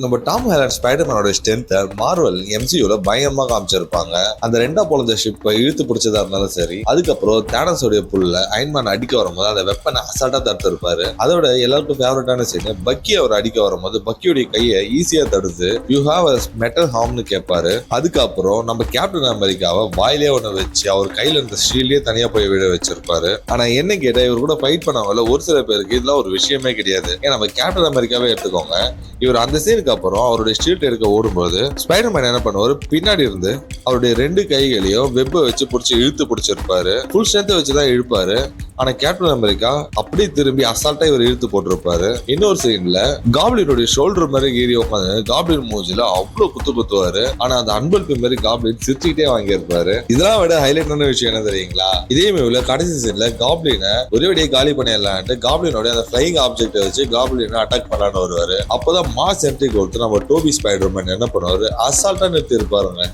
நம்ம Tom Haaland ஸ்பைடர்மேனோட ஸ்ட்ரென்த்தை Marvel எம்சியூல பயங்கரமா காமிச்சிருப்பாங்க. அந்த ரெண்டா போல ஷிப்பை இழுத்து பிடிச்சதா இருந்தாலும் சரி, அதுக்கப்புறம் தேனஸோடைய புல்ல அயன்மேன் அடிக்க வரும்போது அந்த வெப்பனை அசால்ட்டா தடுத்து இருப்பாரு. அதோட எல்லாருக்கும் ஃபேவரட்டான சீன் பக்கி அவர் அடிக்க வரும்போது பக்கியோடைய கையை ஈஸியா தடுத்து யூ ஹாவ் அ மெட்டல் ஹார்ம்னு கேட்பாரு. அதுக்கப்புறம் நம்ம கேப்டன் அமெரிக்காவை வாயிலே ஒண்ணு வச்சு அவர் கையில இருந்த ஷீல்டே தனியா போய் விட வச்சிருப்பாரு. ஆனா என்ன கேட்டா இவர் கூட ஃபைட் பண்ணவங்கள ஒரு சில பேருக்கு இதெல்லாம் ஒரு விஷயமே கிடையாது. ஏன்னா நம்ம கேப்டன் அமெரிக்காவே எடுத்துக்கோங்க, இவர் அந்த சீனுக்கு அப்புறம் அவருடைய ஷீல்ட் எடுக்க ஓடும்போது ஸ்பைடர்மேன் என்ன பண்ணுவாரு, பின்னாடி இருந்து அவருடைய ரெண்டு கைகளையும் வெப்ப வச்சு பிடிச்சி இழுத்து பிடிச்சிருப்பாரு. ஃபுல் ஸ்ட்ரென்த் வச்சுதான் இழுப்பாரு. ஆனா கேப்டன் அமெரிக்கா அப்படியே திரும்பி அசால்ட்டா இவர் இழுத்து போட்டிருப்பாரு. இன்னொரு சீன்ல காப்ளினுடைய ஷோல்டர் மாதிரி ஏறி உட்காந்து காப்ளின் மூஞ்சில அவ்வளவு குத்துவாரு. ஆனா அந்த அன்பல்பு மாதிரி காப்ளின் சிரிச்சுக்கிட்டே வாங்கியிருப்பாரு. இதெல்லாம் விட ஹைலைட்டான விஷயம் என்ன தெரியுங்களா, இதே மூவில கடைசி சீன்ல காப்ளினை ஒரே காலி பண்ணிடலான்ட்டு காப்ளினோட அந்த ஃபிளைங் ஆப்ஜெக்ட் வச்சு காப்ளினை அட்டாக் பண்ணலான்னு வருவாரு. அப்பதான் மாஸ் என்ட்ரி கொடுத்து நம்ம டோபி ஸ்பைடர்மேன் என்ன பண்ணுவாரு, அசால்ட்டா நிறுத்தி இருப்பாருங்க.